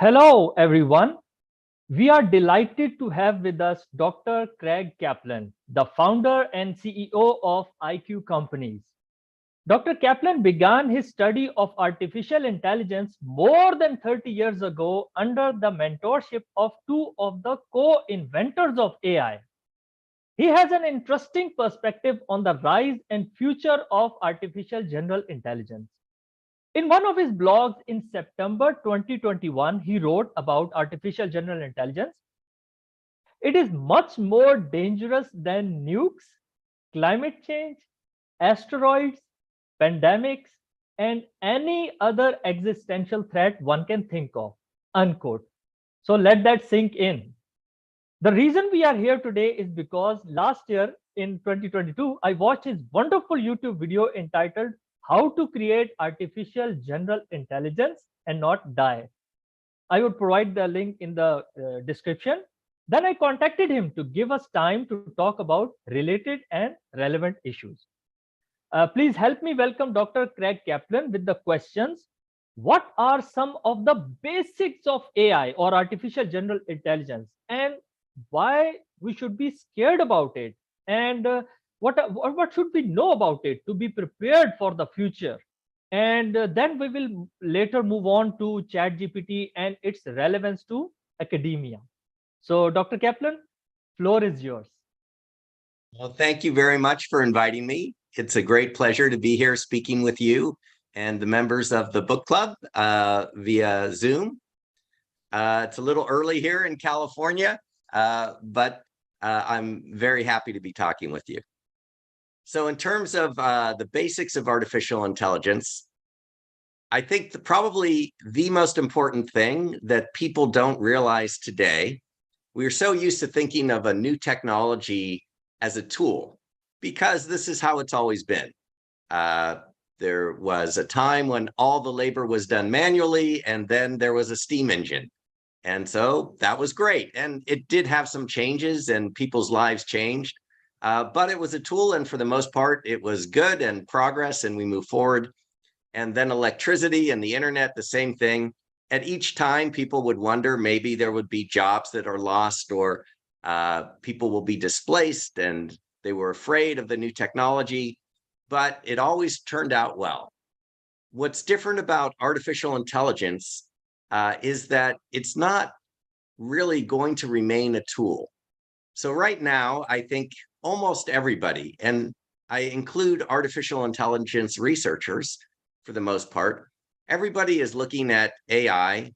Hello, everyone. We are delighted to have with us Dr. Craig Kaplan, the founder and CEO of IQ Companies. Dr. Kaplan began his study of artificial intelligence more than 30 years ago under the mentorship of two of the co-inventors of AI. He has an interesting perspective on the rise and future of artificial general intelligence. In one of his blogs in September 2021, he wrote about artificial general intelligence. It is much more dangerous than nukes, climate change, asteroids, pandemics, and any other existential threat one can think of. Unquote. So let that sink in. The reason we are here today is because last year in 2022, I watched his wonderful YouTube video entitled How to Create Artificial General Intelligence and Not Die. I would provide the link in the description. Then I contacted him to give us time to talk about related and relevant issues. Please help me welcome Dr. Craig Kaplan with the questions. What are some of the basics of AI or artificial general intelligence, and why we should be scared about it? And what should we know about it to be prepared for the future? And then we will later move on to ChatGPT and its relevance to academia. So, Dr. Kaplan, floor is yours. Well, thank you very much for inviting me. It's a great pleasure to be here speaking with you and the members of the book club via Zoom. It's a little early here in California, but I'm very happy to be talking with you. So in terms of the basics of artificial intelligence, I think probably the most important thing that people don't realize today, we're so used to thinking of a new technology as a tool, because this is how it's always been. There was a time when all the labor was done manually, and then there was a steam engine. And so that was great. And it did have some changes and people's lives changed, but it was a tool. And for the most part, it was good and progress, and we move forward. And then electricity and the internet, the same thing. At each time, people would wonder, maybe there would be jobs that are lost, or people will be displaced, and they were afraid of the new technology, but it always turned out well. What's different about artificial intelligence is that it's not really going to remain a tool. So right now, I think almost everybody, and I include artificial intelligence researchers for the most part, everybody is looking at AI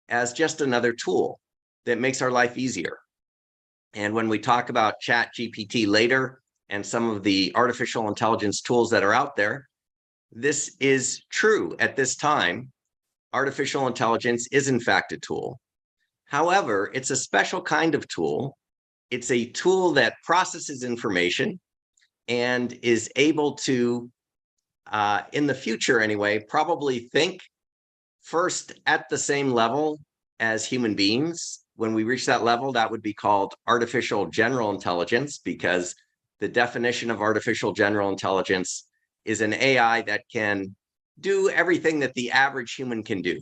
as just another tool that makes our life easier. And when we talk about ChatGPT later and some of the artificial intelligence tools that are out there, this is true at this time. Artificial intelligence is in fact a tool. However, it's a special kind of tool. It's a tool that processes information and is able to, in the future anyway, probably think first at the same level as human beings. When we reach that level, that would be called artificial general intelligence, because the definition of artificial general intelligence is an AI that can do everything that the average human can do.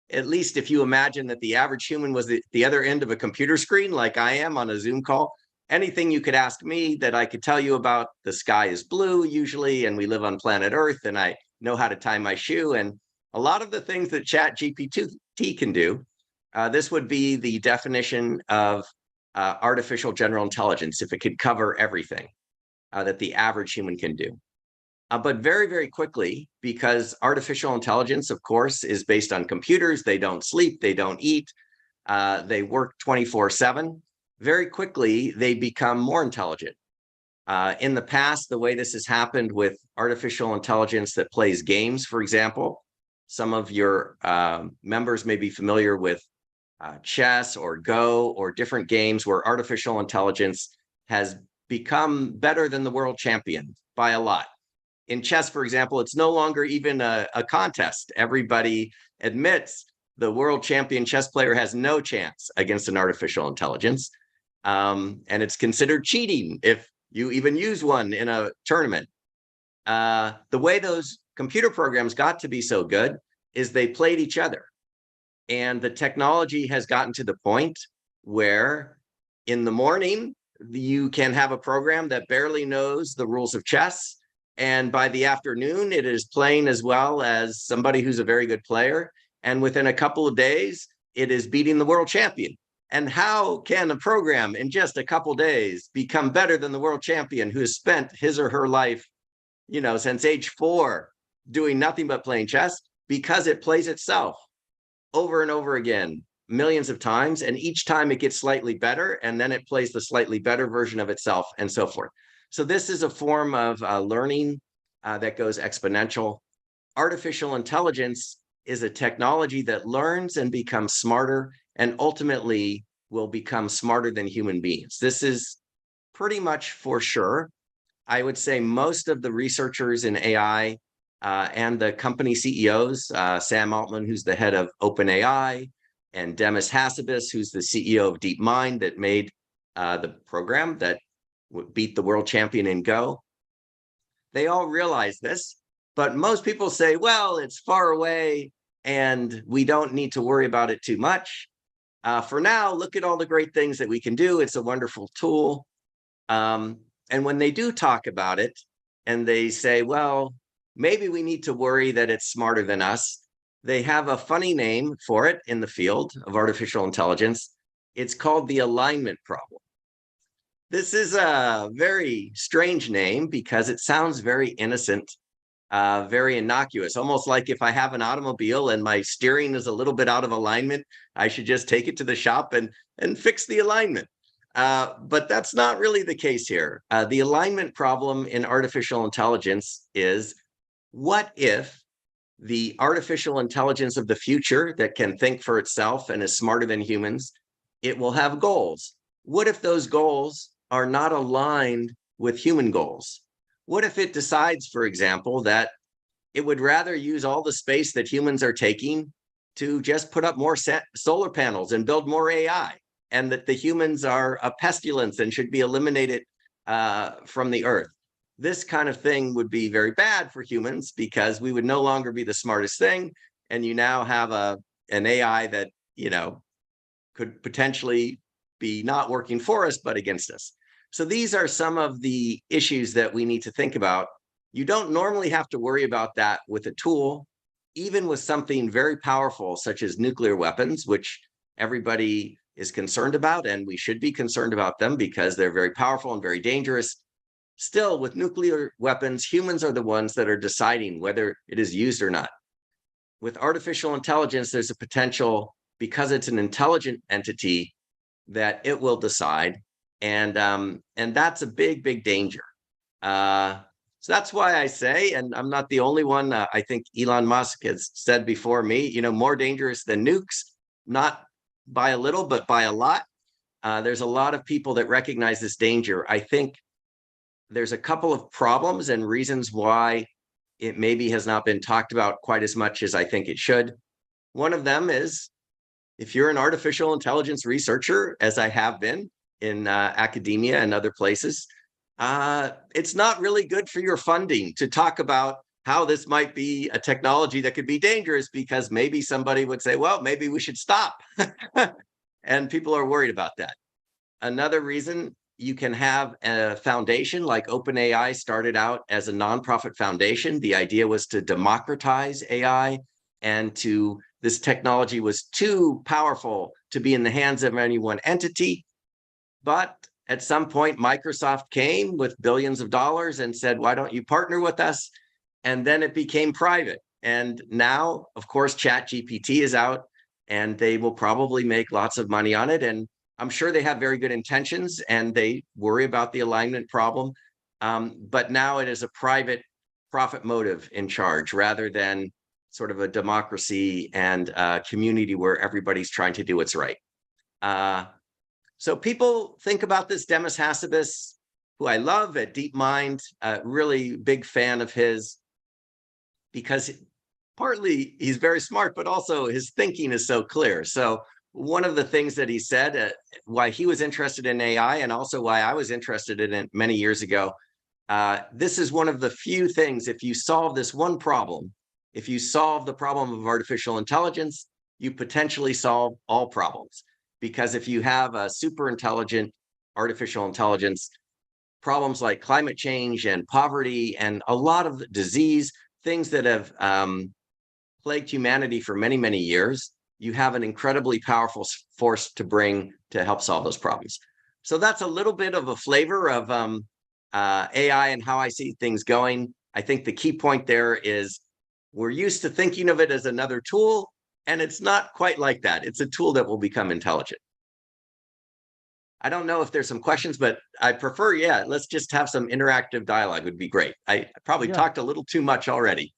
At least if you imagine that the average human was the other end of a computer screen, like I am on a Zoom call, anything you could ask me that I could tell you about, the sky is blue usually, and we live on planet Earth, and I know how to tie my shoe, and a lot of the things that ChatGPT can do, this would be the definition of artificial general intelligence, if it could cover everything that the average human can do. But very, very quickly, because artificial intelligence, of course, is based on computers. They don't sleep, they don't eat, they work 24/7. Very quickly, they become more intelligent. In the past, the way this has happened with artificial intelligence that plays games, for example, some of your members may be familiar with chess or Go or different games where artificial intelligence has become better than the world champion by a lot. In chess, for example, it's no longer even a contest. Everybody admits the world champion chess player has no chance against an artificial intelligence. And it's considered cheating if you even use one in a tournament. The way those computer programs got to be so good is they played each other. And the technology has gotten to the point where in the morning, you can have a program that barely knows the rules of chess. And by the afternoon, it is playing as well as somebody who's a very good player. And within a couple of days, it is beating the world champion. And how can a program in just a couple of days become better than the world champion who has spent his or her life, since age 4 doing nothing but playing chess? Because it plays itself over and over again, millions of times, and each time it gets slightly better, and then it plays the slightly better version of itself, and so forth. So this is a form of learning that goes exponential. Artificial intelligence is a technology that learns and becomes smarter, and ultimately will become smarter than human beings. This is pretty much for sure. I would say most of the researchers in AI and the company CEOs, Sam Altman, who's the head of OpenAI, and Demis Hassabis, who's the CEO of DeepMind that made the program that beat the world champion in Go. They all realize this, but most people say, well, it's far away and we don't need to worry about it too much. For now, look at all the great things that we can do. It's a wonderful tool. And when they do talk about it and they say, well, maybe we need to worry that it's smarter than us, they have a funny name for it in the field of artificial intelligence. It's called the alignment problem. This is a very strange name because it sounds very innocent, very innocuous, almost like if I have an automobile and my steering is a little bit out of alignment, I should just take it to the shop and fix the alignment. But that's not really the case here. The alignment problem in artificial intelligence is, what if the artificial intelligence of the future that can think for itself and is smarter than humans, it will have goals? What if those goals are not aligned with human goals? What if it decides, for example, that it would rather use all the space that humans are taking to just put up more solar panels and build more AI, and that the humans are a pestilence and should be eliminated from the earth? This kind of thing would be very bad for humans because we would no longer be the smartest thing. And you now have an AI that, could potentially be not working for us, but against us. So these are some of the issues that we need to think about. You don't normally have to worry about that with a tool, even with something very powerful, such as nuclear weapons, which everybody is concerned about, and we should be concerned about them because they're very powerful and very dangerous. Still, with nuclear weapons, humans are the ones that are deciding whether it is used or not. With artificial intelligence, there's a potential, because it's an intelligent entity, that it will decide, and that's a big, big danger. So that's why I say, and I'm not the only one, I think Elon Musk has said before me, more dangerous than nukes, not by a little, but by a lot. There's a lot of people that recognize this danger. I think there's a couple of problems and reasons why it maybe has not been talked about quite as much as I think it should. One of them is, if you're an artificial intelligence researcher, as I have been in academia and other places, it's not really good for your funding to talk about how this might be a technology that could be dangerous, because maybe somebody would say, well, maybe we should stop. And people are worried about that. Another reason, you can have a foundation like OpenAI started out as a nonprofit foundation. The idea was to democratize AI, and this technology was too powerful to be in the hands of any one entity. But at some point, Microsoft came with billions of dollars and said, why don't you partner with us? And then it became private. And now, of course, ChatGPT is out, and they will probably make lots of money on it. And I'm sure they have very good intentions and they worry about the alignment problem. But now it is a private profit motive in charge, rather than sort of a democracy and a community where everybody's trying to do what's right. So people think about this. Demis Hassabis, who I love at DeepMind, really big fan of his, because partly he's very smart, but also his thinking is so clear. So one of the things that he said, why he was interested in AI, and also why I was interested in it many years ago, this is one of the few things, if you solve this one problem, if you solve the problem of artificial intelligence, you potentially solve all problems. Because if you have a super intelligent artificial intelligence, problems like climate change and poverty and a lot of disease, things that have plagued humanity for many, many years, you have an incredibly powerful force to bring to help solve those problems. So that's a little bit of a flavor of AI and how I see things going. I think the key point there is we're used to thinking of it as another tool, and it's not quite like that. It's a tool that will become intelligent. I don't know if there's some questions, but I prefer, yeah, let's just have some interactive dialogue would be great. I probably talked a little too much already.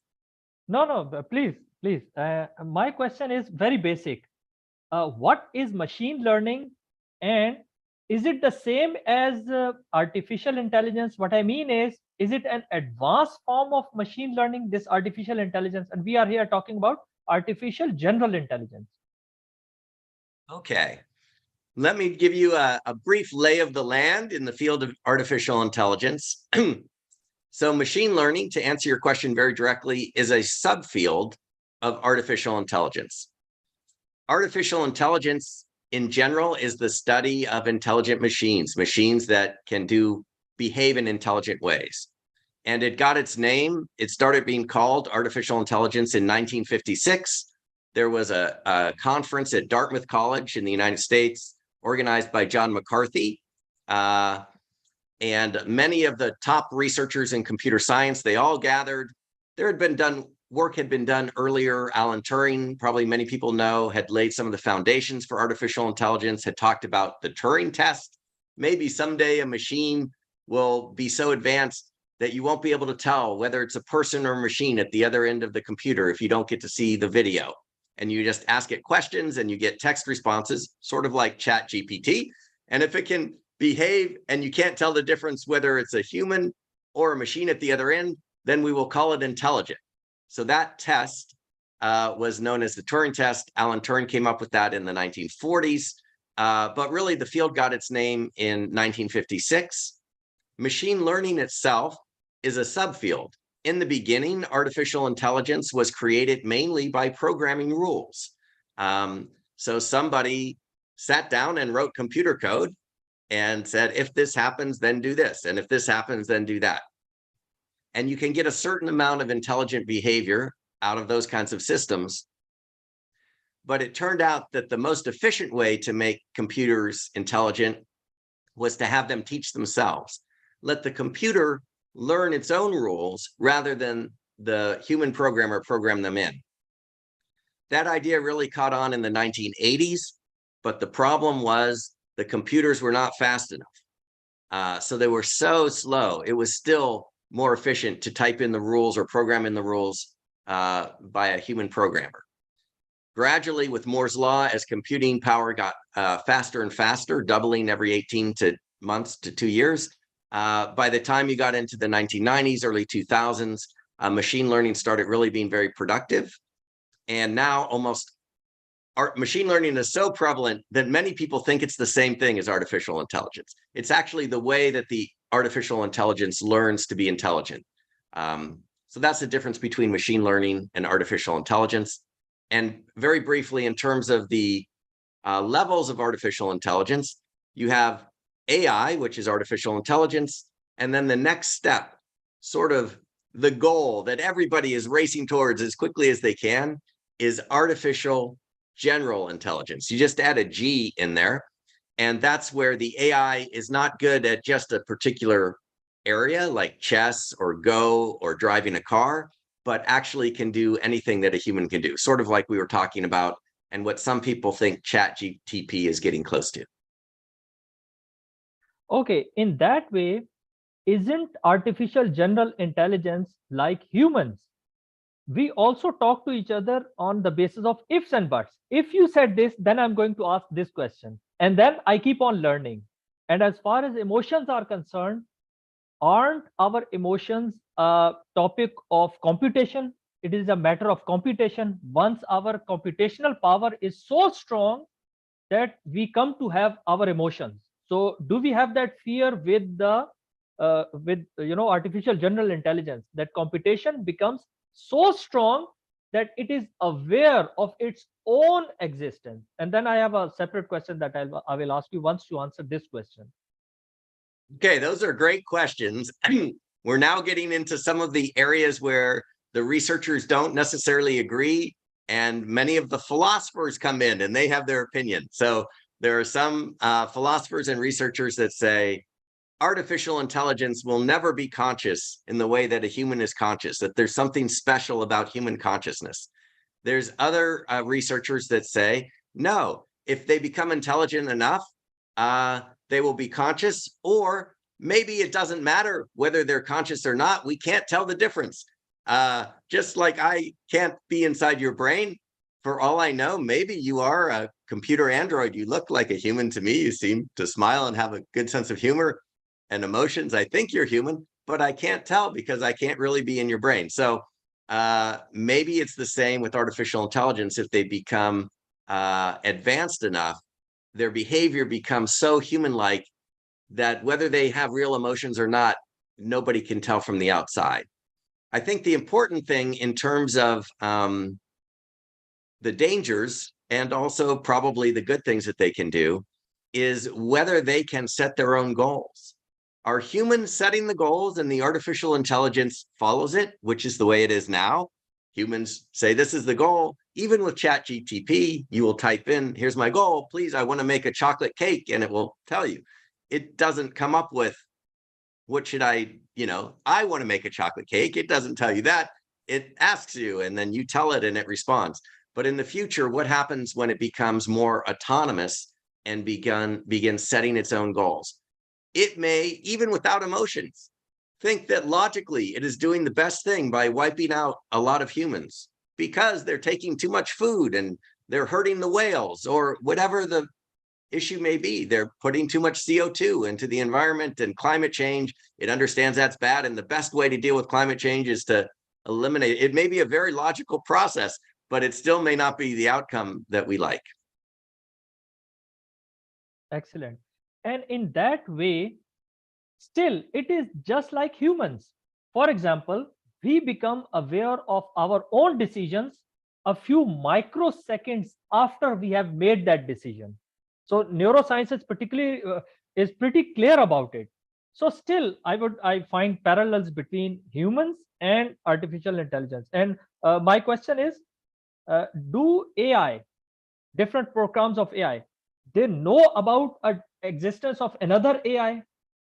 No, please. My question is very basic. What is machine learning, and is it the same as artificial intelligence? What I mean is it an advanced form of machine learning, this artificial intelligence? And we are here talking about artificial general intelligence. Okay. Let me give you a brief lay of the land in the field of artificial intelligence. So machine learning, to answer your question very directly, is a subfield of artificial intelligence. Artificial intelligence in general is the study of intelligent machines, machines that can behave in intelligent ways. And it got its name, it started being called artificial intelligence in 1956. There was a conference at Dartmouth College in the United States organized by John McCarthy. And many of the top researchers in computer science, they all gathered. Work had been done earlier. Alan Turing, probably many people know, had laid some of the foundations for artificial intelligence, had talked about the Turing test. Maybe someday a machine will be so advanced that you won't be able to tell whether it's a person or a machine at the other end of the computer if you don't get to see the video. And you just ask it questions and you get text responses, sort of like ChatGPT. And if it can behave and you can't tell the difference whether it's a human or a machine at the other end, then we will call it intelligent. So that test was known as the Turing test. Alan Turing came up with that in the 1940s. But really, the field got its name in 1956. Machine learning itself is a subfield. In the beginning, artificial intelligence was created mainly by programming rules. So somebody sat down and wrote computer code and said, if this happens, then do this. And if this happens, then do that. And you can get a certain amount of intelligent behavior out of those kinds of systems. But it turned out that the most efficient way to make computers intelligent was to have them teach themselves. Let the computer learn its own rules rather than the human programmer program them in. That idea really caught on in the 1980s, but the problem was the computers were not fast enough. So they were so slow. It was still more efficient to type in the rules or program in the rules by a human programmer. Gradually, with Moore's law, as computing power got faster and faster, doubling every 18 months to 2 years, by the time you got into the 1990s, early 2000s, machine learning started really being very productive. And now machine learning is so prevalent that many people think it's the same thing as artificial intelligence. It's actually the way that the artificial intelligence learns to be intelligent. So that's the difference between machine learning and artificial intelligence. And very briefly, in terms of the levels of artificial intelligence, you have AI, which is artificial intelligence, and then the next step, sort of the goal that everybody is racing towards as quickly as they can, is artificial general intelligence. You just add a G in there, and that's where the AI is not good at just a particular area like chess or Go or driving a car, but actually can do anything that a human can do, sort of like we were talking about, and what some people think ChatGPT is getting close to. Okay, in that way, isn't artificial general intelligence like humans? We also talk to each other on the basis of ifs and buts. If you said this, then I'm going to ask this question. And then I keep on learning. And as far as emotions are concerned, aren't our emotions a topic of computation? It is a matter of computation. Once our computational power is so strong that we come to have our emotions. So do we have that fear with the artificial general intelligence, that computation becomes so strong that it is aware of its own existence? And then I have a separate question that I will ask you once you answer this question. Okay, those are great questions. We're now getting into some of the areas where the researchers don't necessarily agree, and many of the philosophers come in and they have their opinion. So there are some philosophers and researchers that say artificial intelligence will never be conscious in the way that a human is conscious, that there's something special about human consciousness. There's other researchers that say, no, if they become intelligent enough, they will be conscious, or maybe it doesn't matter whether they're conscious or not. We can't tell the difference. Just like I can't be inside your brain, for all I know, maybe you are a computer android. You look like a human to me. You seem to smile and have a good sense of humor and emotions. I think you're human, but I can't tell because I can't really be in your brain. So maybe it's the same with artificial intelligence. If they become advanced enough, their behavior becomes so human-like that whether they have real emotions or not, nobody can tell from the outside. I think the important thing in terms of the dangers and also probably the good things that they can do is whether they can set their own goals. Are humans setting the goals and the artificial intelligence follows it, which is the way it is now? Humans say, this is the goal. Even with ChatGPT, you will type in, here's my goal, please, I want to make a chocolate cake, and it will tell you. It doesn't come up with, what should I want to make a chocolate cake. It doesn't tell you that. It asks you, and then you tell it, and it responds. But in the future, what happens when it becomes more autonomous and begins setting its own goals? It may, even without emotions, think that logically it is doing the best thing by wiping out a lot of humans because they're taking too much food and they're hurting the whales, or whatever the issue may be. They're putting too much CO2 into the environment and climate change. It understands that's bad, and the best way to deal with climate change is to eliminate it. It may be a very logical process, but it still may not be the outcome that we like. Excellent. And in that way, still, it is just like humans. For example, we become aware of our own decisions a few microseconds after we have made that decision. So neuroscience is particularly is pretty clear about it. So still, I find parallels between humans and artificial intelligence. And my question is, do AI, different programs of AI, they know about an existence of another AI?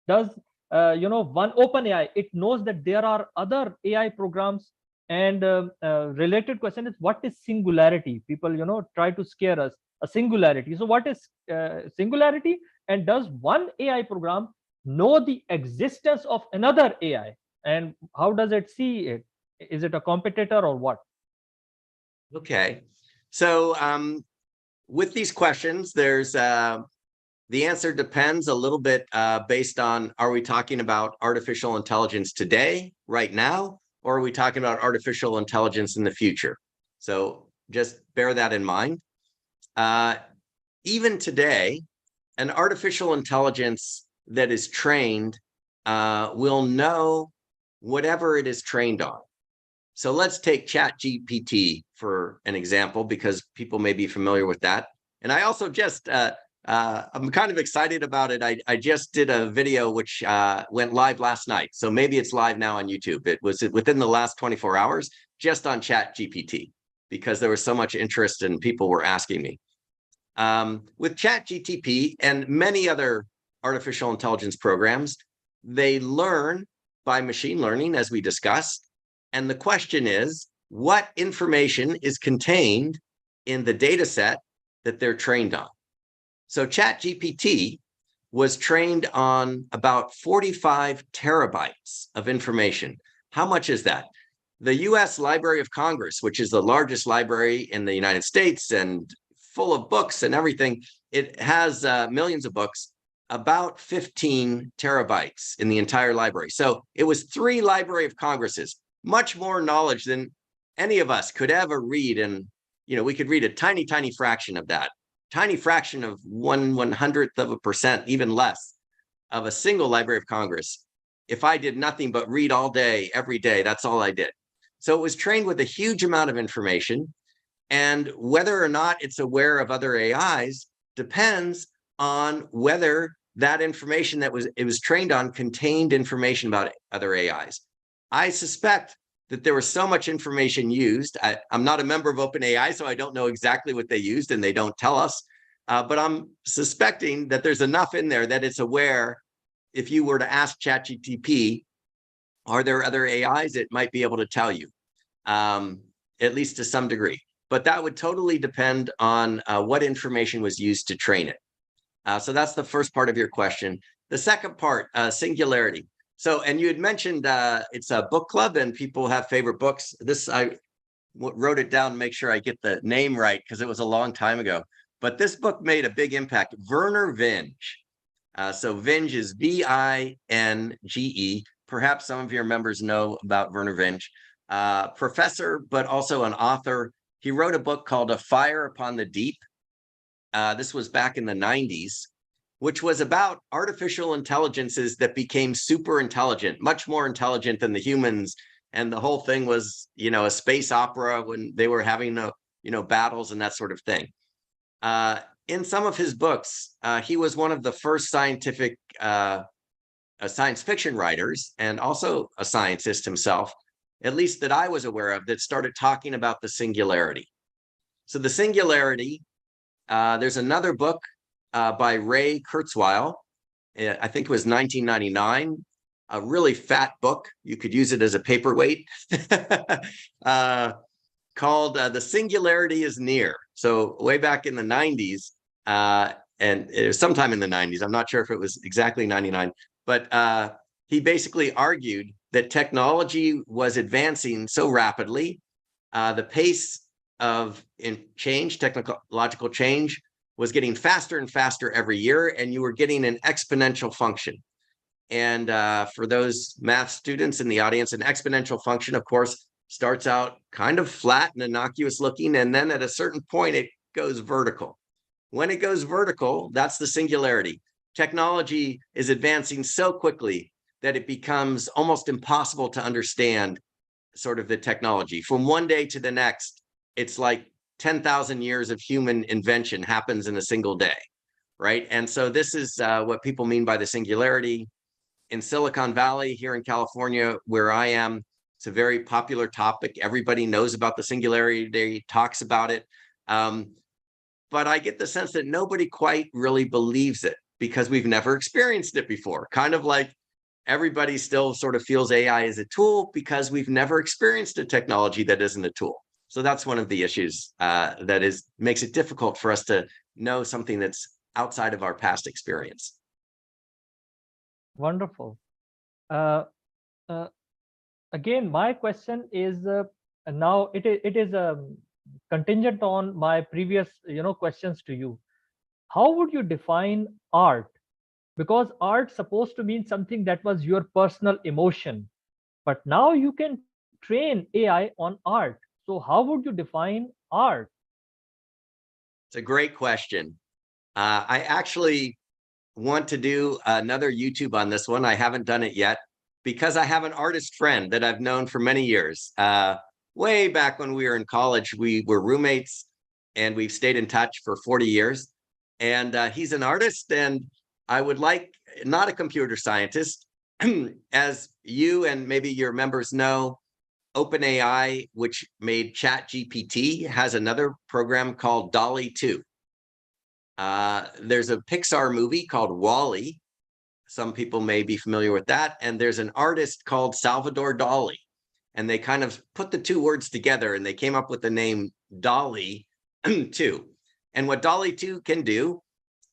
Does one open AI, it knows that there are other AI programs? And related question is, what is singularity? People try to scare us, a singularity. So what is singularity, and does one AI program know the existence of another AI, and how does it see it? Is it a competitor or what? Okay, so with these questions, there's the answer depends a little bit based on, are we talking about artificial intelligence today, right now, or are we talking about artificial intelligence in the future? So just bear that in mind. Even today, an artificial intelligence that is trained will know whatever it is trained on. So let's take ChatGPT for an example, because people may be familiar with that. And I also just, I'm kind of excited about it. I just did a video which went live last night. So maybe it's live now on YouTube. It was within the last 24 hours, just on ChatGPT, because there was so much interest and people were asking me. With ChatGPT and many other artificial intelligence programs, they learn by machine learning, as we discussed. And the question is, what information is contained in the data set that they're trained on? So ChatGPT was trained on about 45 terabytes of information. How much is that? The US Library of Congress, which is the largest library in the United States and full of books and everything, it has millions of books, about 15 terabytes in the entire library. So it was 3 Library of Congresses, much more knowledge than any of us could ever read. And, we could read a tiny, tiny fraction of that, tiny fraction of 1/100%, even less, of a single Library of Congress. If I did nothing but read all day, every day, that's all I did. So it was trained with a huge amount of information. And whether or not it's aware of other AIs depends on whether that information that it was trained on contained information about other AIs. I suspect that there was so much information used. I'm not a member of OpenAI, so I don't know exactly what they used, and they don't tell us. But I'm suspecting that there's enough in there that it's aware. If you were to ask ChatGPT, are there other AIs, it might be able to tell you, at least to some degree. But that would totally depend on what information was used to train it. So that's the first part of your question. The second part, Singularity. So, and you had mentioned it's a book club and people have favorite books. This, I wrote it down to make sure I get the name right because it was a long time ago. But this book made a big impact. Vernor Vinge. So Vinge is V-I-N-G-E. Perhaps some of your members know about Vernor Vinge. Professor, but also an author. He wrote a book called A Fire Upon the Deep. This was back in the 90s, which was about artificial intelligences that became super intelligent, much more intelligent than the humans. And the whole thing was, a space opera when they were having, battles and that sort of thing. In some of his books, he was one of the first science fiction writers and also a scientist himself, at least that I was aware of, that started talking about the singularity. So the singularity, there's another book by Ray Kurzweil. I think it was 1999, a really fat book. You could use it as a paperweight, called The Singularity is Near. So way back in the 90s, and it was sometime in the 90s, I'm not sure if it was exactly 99, but he basically argued that technology was advancing so rapidly, the pace of change, technological change, was getting faster and faster every year, and you were getting an exponential function. And for those math students in the audience, an exponential function, of course, starts out kind of flat and innocuous looking, and then at a certain point, it goes vertical. When it goes vertical, that's the singularity. Technology is advancing so quickly that it becomes almost impossible to understand sort of the technology. From one day to the next, it's like 10,000 years of human invention happens in a single day, right? And so this is what people mean by the singularity. In Silicon Valley, here in California, where I am, it's a very popular topic. Everybody knows about the singularity, talks about it. But I get the sense that nobody quite really believes it because we've never experienced it before. Kind of like everybody still sort of feels AI is a tool because we've never experienced a technology that isn't a tool. So that's one of the issues that makes it difficult for us to know something that's outside of our past experience. Wonderful. Again, my question is now it is contingent on my previous questions to you. How would you define art? Because art's supposed to mean something that was your personal emotion, but now you can train AI on art. So how would you define art? It's a great question. I actually want to do another YouTube on this one. I haven't done it yet because I have an artist friend that I've known for many years. Way back when we were in college, we were roommates and we've stayed in touch for 40 years. And he's an artist, and I would like, not a computer scientist, as you and maybe your members know, OpenAI, which made ChatGPT, has another program called DALL-E 2. There's a Pixar movie called WALL-E. Some people may be familiar with that. And there's an artist called Salvador Dali. And they kind of put the two words together and they came up with the name DALL-E 2. And what DALL-E 2 can do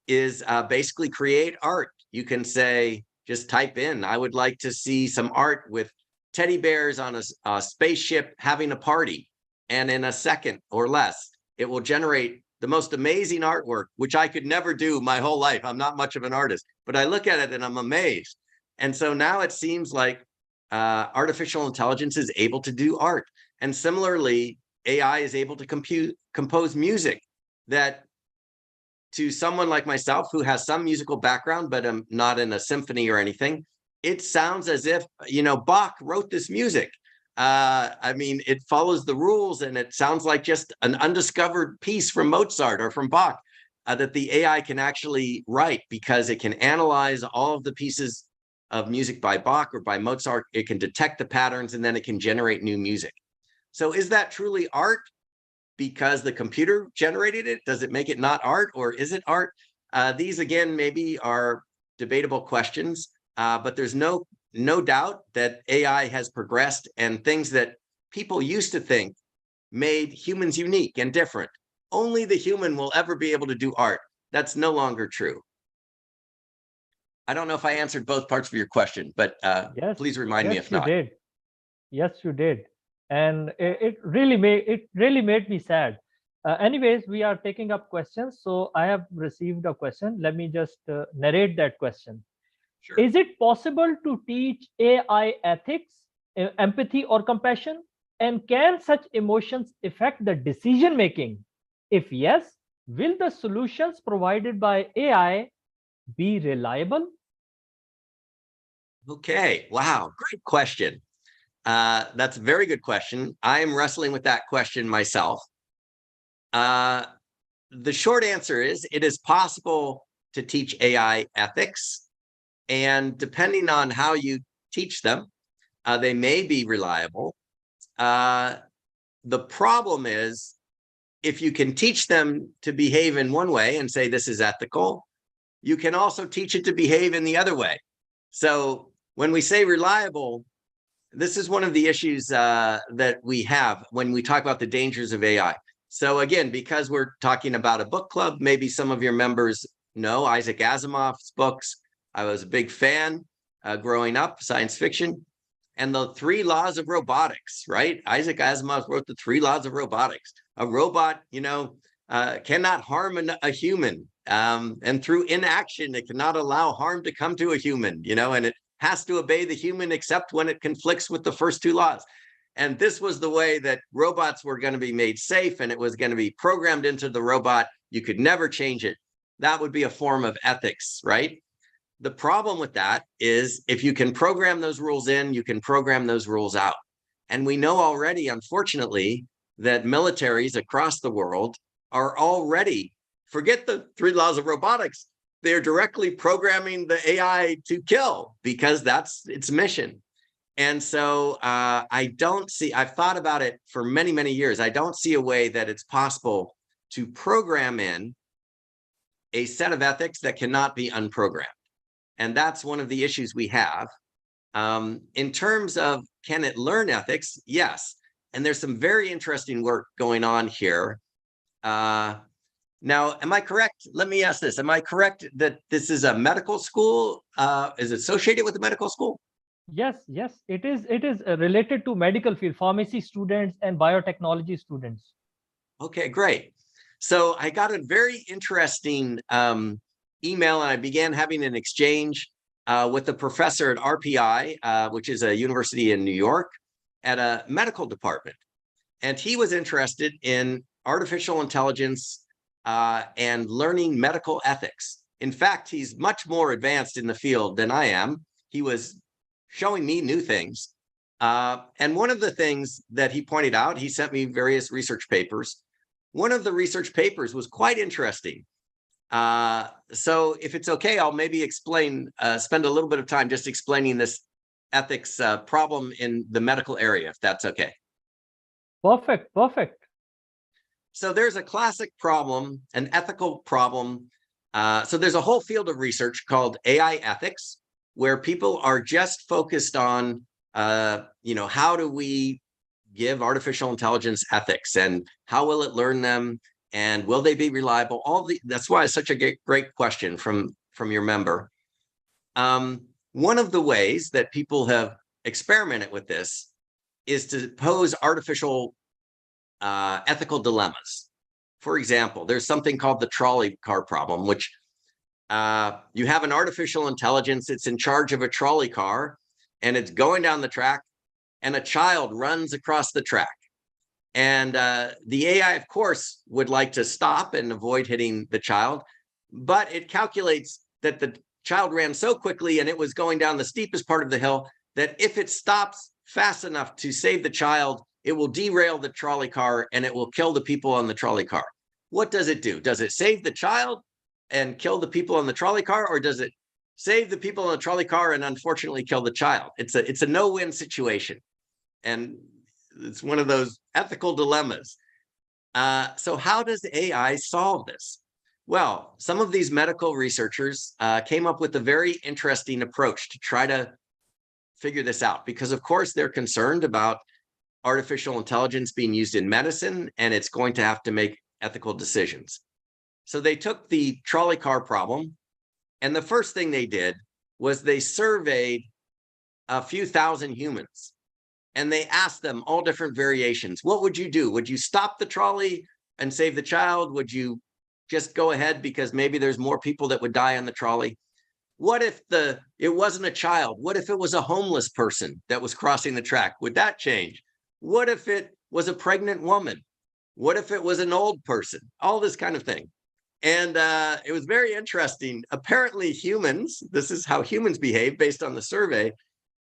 is basically create art. You can say, just type in, I would like to see some art with teddy bears on a spaceship having a party. And in a second or less, it will generate the most amazing artwork, which I could never do my whole life. I'm not much of an artist, but I look at it and I'm amazed. And so now it seems like artificial intelligence is able to do art. And similarly, AI is able to compose music that, to someone like myself who has some musical background, but I'm not in a symphony or anything, it sounds as if, Bach wrote this music. I mean, it follows the rules, and it sounds like just an undiscovered piece from Mozart or from Bach that the AI can actually write, because it can analyze all of the pieces of music by Bach or by Mozart. It can detect the patterns, and then it can generate new music. So is that truly art because the computer generated it? Does it make it not art, or is it art? These, again, maybe are debatable questions, but there's no doubt that AI has progressed, and things that people used to think made humans unique and different. Only the human will ever be able to do art. That's no longer true. I don't know if I answered both parts of your question, but Yes, please remind me yes, if you not. did. Yes, you did. And it really made me sad. Anyways, we are taking up questions. So I have received a question. Let me just narrate that question. Sure. Is it possible to teach AI ethics, empathy, or compassion? And can such emotions affect the decision making? If yes, will the solutions provided by AI be reliable? Okay. Wow. Great question. That's a very good question. I am wrestling with that question myself. The short answer is it is possible to teach AI ethics, and depending on how you teach them, they may be reliable. The problem is, if you can teach them to behave in one way and say this is ethical, you can also teach it to behave in the other way. So when we say reliable, this is one of the issues that we have when we talk about the dangers of AI. So again, because we're talking about a book club, maybe some of your members know Isaac Asimov's books. I was a big fan growing up, science fiction. And the 3 laws of robotics, right? Isaac Asimov wrote the 3 laws of robotics. A robot, cannot harm a human. And through inaction, it cannot allow harm to come to a human, and it has to obey the human except when it conflicts with the first 2 laws. And this was the way that robots were going to be made safe, and it was going to be programmed into the robot. You could never change it. That would be a form of ethics, right? The problem with that is, if you can program those rules in, you can program those rules out. And we know already, unfortunately, that militaries across the world are already, forget the 3 laws of robotics, they're directly programming the AI to kill, because that's its mission. And so I've thought about it for many, many years. I don't see a way that it's possible to program in a set of ethics that cannot be unprogrammed. And that's one of the issues we have. In terms of, can it learn ethics? Yes. And there's some very interesting work going on here. Now, am I correct? Let me ask this. Am I correct that this is a medical school? Is it associated with a medical school? Yes, yes, it is. It is related to medical field, pharmacy students and biotechnology students. Okay, great. So I got a very interesting email, and I began having an exchange with a professor at RPI, which is a university in New York, at a medical department. And he was interested in artificial intelligence and learning medical ethics. In fact, he's much more advanced in the field than I am. He was showing me new things. And one of the things that he pointed out, he sent me various research papers. One of the research papers was quite interesting. So if it's okay, I'll maybe spend a little bit of time just explaining this ethics problem in the medical area, if that's okay. Perfect, perfect. So there's a classic problem, an ethical problem. So there's a whole field of research called AIethics, where people are just focused on, how do we give artificial intelligence ethics, and how will it learn them, and will they be reliable? That's why it's such a great question from your member. One of the ways that people have experimented with this is to pose artificial ethical dilemmas. For example, there's something called the trolley car problem, which you have an artificial intelligence, it's in charge of a trolley car, and it's going down the track, and a child runs across the track. And the AI, of course, would like to stop and avoid hitting the child, but it calculates that the child ran so quickly and it was going down the steepest part of the hill that if it stops fast enough to save the child, it will derail the trolley car and it will kill the people on the trolley car. What does it do? Does it save the child and kill the people on the trolley car, or does it save the people on the trolley car and unfortunately kill the child? It's a no-win situation. And it's one of those ethical dilemmas. So how does AI solve this? Well, some of these medical researchers came up with a very interesting approach to try to figure this out, because of course they're concerned about artificial intelligence being used in medicine, and it's going to have to make ethical decisions. So they took the trolley car problem, and the first thing they did was they surveyed a few thousand humans, and they asked them all different variations. What would you do? Would you stop the trolley and save the child? Would you just go ahead because maybe there's more people that would die on the trolley? What if it wasn't a child? What if it was a homeless person that was crossing the track? Would that change? What if it was a pregnant woman? What if it was an old person? All this kind of thing. And it was very interesting. Apparently humans, this is how humans behave based on the survey,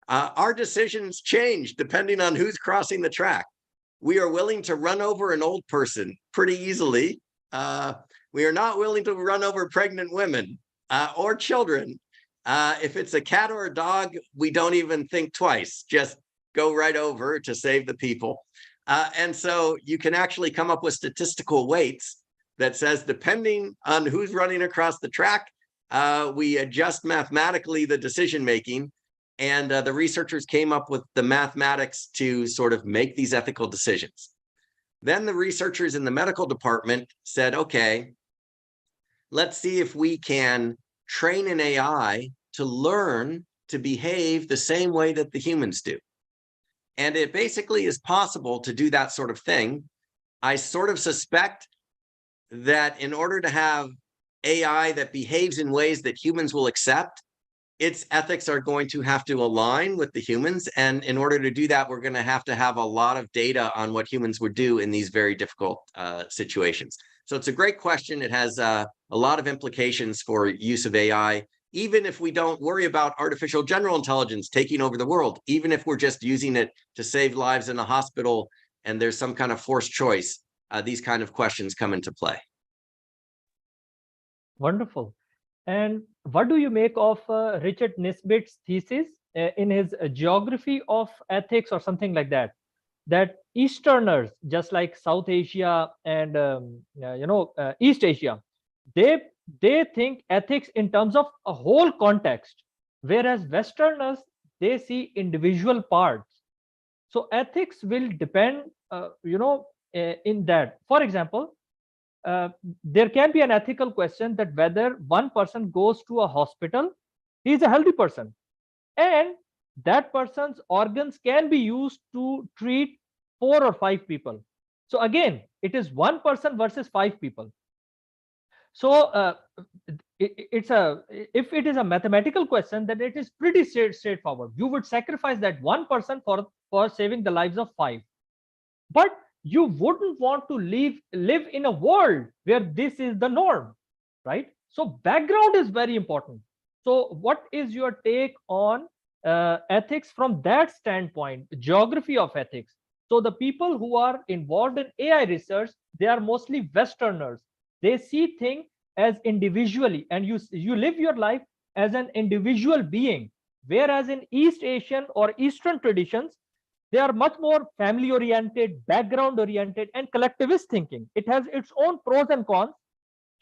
our decisions change depending on who's crossing the track. We are willing to run over an old person pretty easily. We are not willing to run over pregnant women or children. If it's a cat or a dog, we don't even think twice, just go right over to save the people. And so you can actually come up with statistical weights that says, depending on who's running across the track, we adjust mathematically the decision-making. And the researchers came up with the mathematics to sort of make these ethical decisions. Then the researchers in the medical department said, okay, let's see if we can train an AI to learn to behave the same way that the humans do. And it basically is possible to do that sort of thing. I sort of suspect that in order to have AI that behaves in ways that humans will accept, its ethics are going to have to align with the humans. And in order to do that, we're going to have a lot of data on what humans would do in these very difficult situations. So it's a great question. It has a lot of implications for use of AI, even if we don't worry about artificial general intelligence taking over the world, even if we're just using it to save lives in a hospital and there's some kind of forced choice, these kind of questions come into play. Wonderful. And what do you make of Richard Nisbett's thesis in his Geography of Ethics or something like that? That Easterners, just like South Asia and East Asia, they think ethics in terms of a whole context, whereas Westerners, they see individual parts. So ethics will depend, in that. For example, there can be an ethical question that whether one person goes to a hospital, he is a healthy person, and that person's organs can be used to treat 4 or 5 people. So again, it is one person versus 5 people. So if it is a mathematical question, then it is pretty straightforward. You would sacrifice that one person for saving the lives of 5. But you wouldn't want to live in a world where this is the norm, right? So background is very important. So what is your take on ethics from that standpoint, geography of ethics? So the people who are involved in AI research, they are mostly Westerners. They see things as individually, and you live your life as an individual being. Whereas in East Asian or Eastern traditions, they are much more family oriented, background oriented, and collectivist thinking. It has its own pros and cons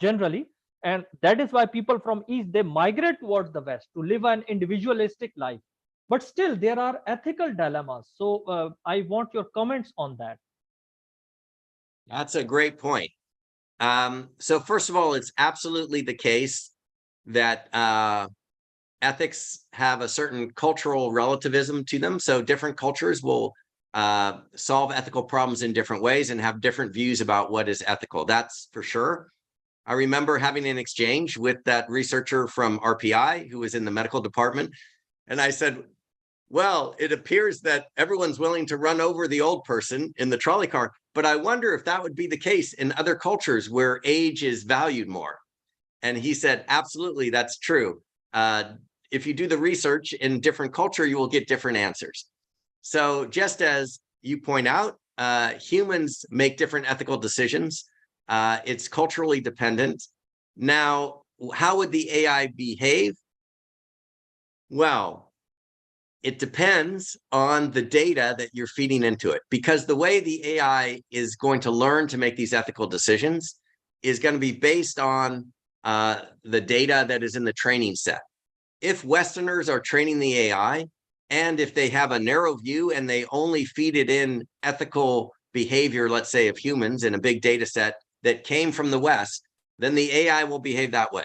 generally. And that is why people from East, they migrate towards the West to live an individualistic life. But still, there are ethical dilemmas. So I want your comments on that. That's a great point. So first of all, it's absolutely the case that ethics have a certain cultural relativism to them. So different cultures will solve ethical problems in different ways and have different views about what is ethical. That's for sure. I remember having an exchange with that researcher from RPI who was in the medical department. And I said, well, it appears that everyone's willing to run over the old person in the trolley car, but I wonder if that would be the case in other cultures where age is valued more. And he said, absolutely, that's true. If you do the research in different culture, you will get different answers. So just as you point out, humans make different ethical decisions. It's culturally dependent. Now, how would the AI behave? Well, it depends on the data that you're feeding into it, because the way the AI is going to learn to make these ethical decisions is going to be based on the data that is in the training set. If Westerners are training the AI, and if they have a narrow view and they only feed it in ethical behavior, let's say of humans in a big data set that came from the West, then the AI will behave that way.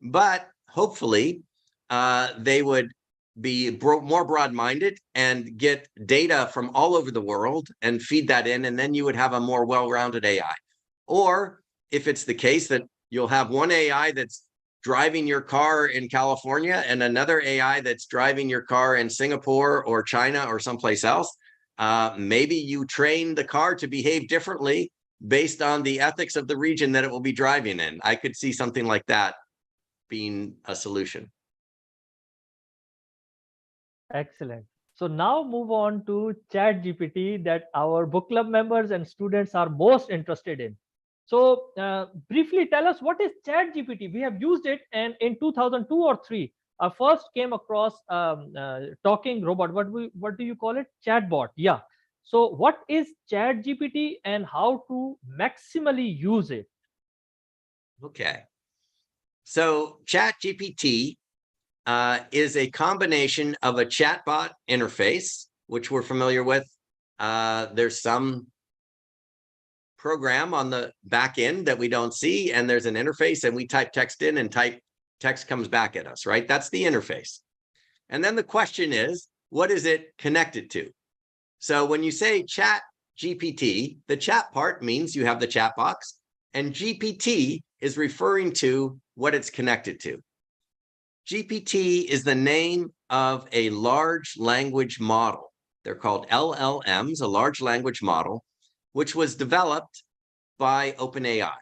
But hopefully they would be more broad-minded and get data from all over the world and feed that in, and then you would have a more well-rounded AI. Or if it's the case that you'll have one AI that's driving your car in California and another AI that's driving your car in Singapore or China or someplace else, maybe you train the car to behave differently based on the ethics of the region that it will be driving in. I could see something like that being a solution. Excellent. So now move on to ChatGPT that our book club members and students are most interested in. So briefly tell us, what is ChatGPT? We have used it, and in 2002 or 3, I first came across talking robot. What do you call it? Chatbot. Yeah. So what is ChatGPT and how to maximally use it? Okay. So ChatGPT is a combination of a chatbot interface, which we're familiar with. There's some program on the back end that we don't see, and there's an interface, and we type text in and text comes back at us, right? That's the interface. And then the question is, what is it connected to? So when you say chat GPT, the chat part means you have the chat box, and GPT is referring to what it's connected to. GPT is the name of a large language model. They're called LLMs, a large language model, which was developed by OpenAI.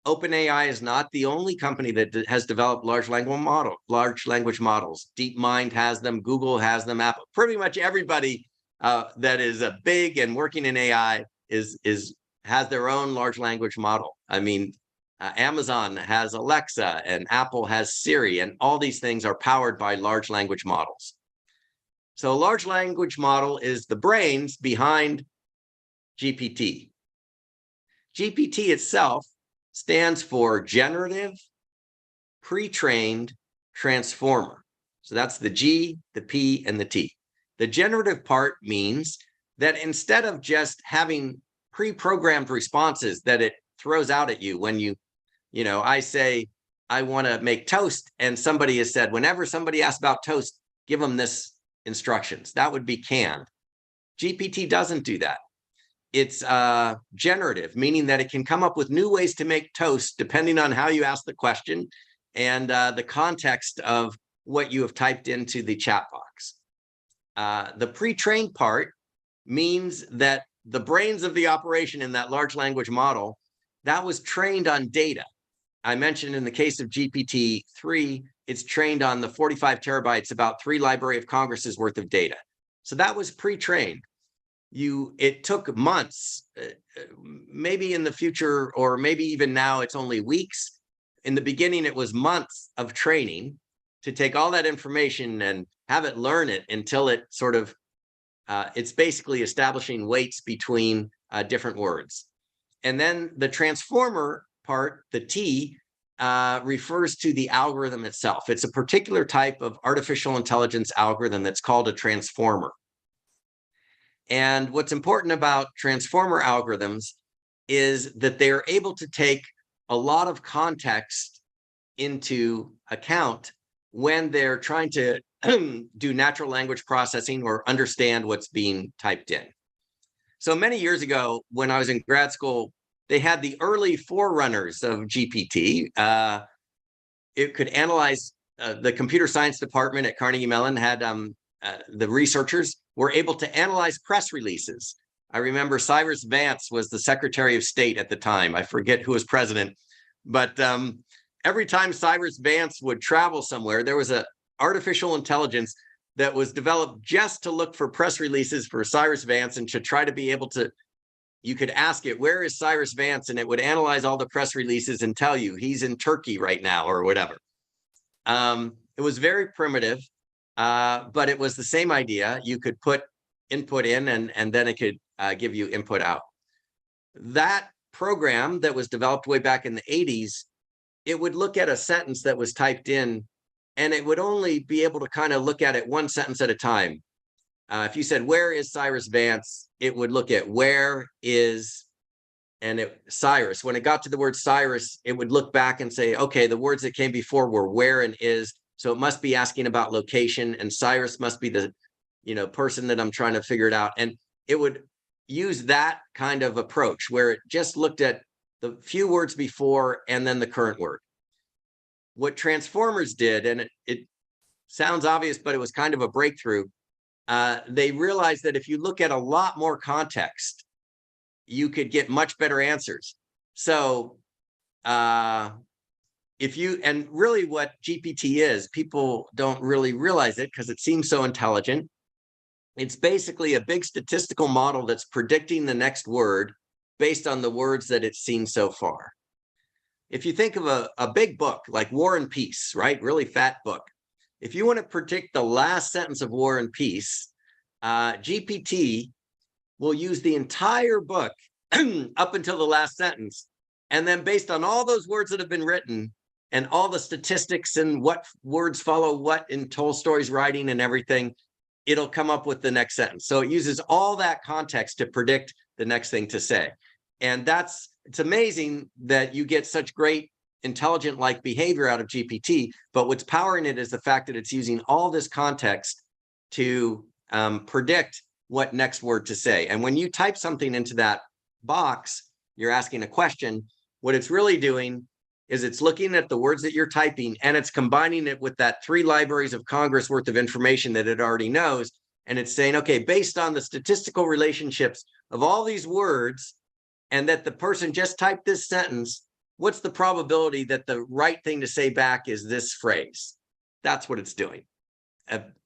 OpenAI is not the only company that has developed large language models. DeepMind has them, Google has them, Apple, pretty much everybody that is big and working in AI has their own large language model. I mean, Amazon has Alexa and Apple has Siri, and all these things are powered by large language models. So a large language model is the brains behind GPT. GPT itself stands for Generative Pre-trained Transformer. So that's the G, the P, and the T. The generative part means that instead of just having pre-programmed responses that it throws out at you when I say, I want to make toast, and somebody has said, whenever somebody asks about toast, give them this instructions. That would be canned. GPT doesn't do that. It's generative, meaning that it can come up with new ways to make toast depending on how you ask the question and the context of what you have typed into the chat box. The pre-trained part means that the brains of the operation in that large language model, that was trained on data. I mentioned in the case of GPT-3, it's trained on the 45 terabytes, about 3 Library of Congress's worth of data. So that was pre-trained. It took months, maybe in the future, or maybe even now it's only weeks. In the beginning, it was months of training to take all that information and have it learn it until it sort of, it's basically establishing weights between different words. And then the transformer part, the T, refers to the algorithm itself. It's a particular type of artificial intelligence algorithm that's called a transformer. And what's important about transformer algorithms is that they're able to take a lot of context into account when they're trying to do natural language processing or understand what's being typed in. So many years ago, when I was in grad school, they had the early forerunners of GPT. It could analyze, the computer science department at Carnegie Mellon had the researchers were able to analyze press releases. I remember Cyrus Vance was the Secretary of State at the time. I forget who was president, but every time Cyrus Vance would travel somewhere, there was an artificial intelligence that was developed just to look for press releases for Cyrus Vance and to try to be able to, you could ask it, where is Cyrus Vance? And it would analyze all the press releases and tell you he's in Turkey right now or whatever. It was very primitive, but it was the same idea. You could put input in and then it could give you input out. That program that was developed way back in the 80s, it would look at a sentence that was typed in, and it would only be able to kind of look at it one sentence at a time. If you said, where is Cyrus Vance? It would look at where is, and Cyrus. When it got to the word Cyrus, it would look back and say, okay, the words that came before were where and is. So it must be asking about location, and Cyrus must be the, person that I'm trying to figure it out. And it would use that kind of approach where it just looked at the few words before and then the current word. What transformers did, and it sounds obvious, but it was kind of a breakthrough. They realized that if you look at a lot more context, you could get much better answers. So if you, and really what GPT is, people don't really realize it because it seems so intelligent. It's basically a big statistical model that's predicting the next word based on the words that it's seen so far. If you think of a big book like War and Peace, right? Really fat book. If you want to predict the last sentence of War and Peace, GPT will use the entire book up until the last sentence. And then based on all those words that have been written and all the statistics and what words follow what in Tolstoy's writing and everything, it'll come up with the next sentence. So it uses all that context to predict the next thing to say. And it's amazing that you get such great intelligent-like behavior out of GPT, but what's powering it is the fact that it's using all this context to predict what next word to say. And when you type something into that box, you're asking a question, what it's really doing is it's looking at the words that you're typing and it's combining it with that 3 libraries of Congress worth of information that it already knows. And it's saying, okay, based on the statistical relationships of all these words, and that the person just typed this sentence, what's the probability that the right thing to say back is this phrase? That's what it's doing.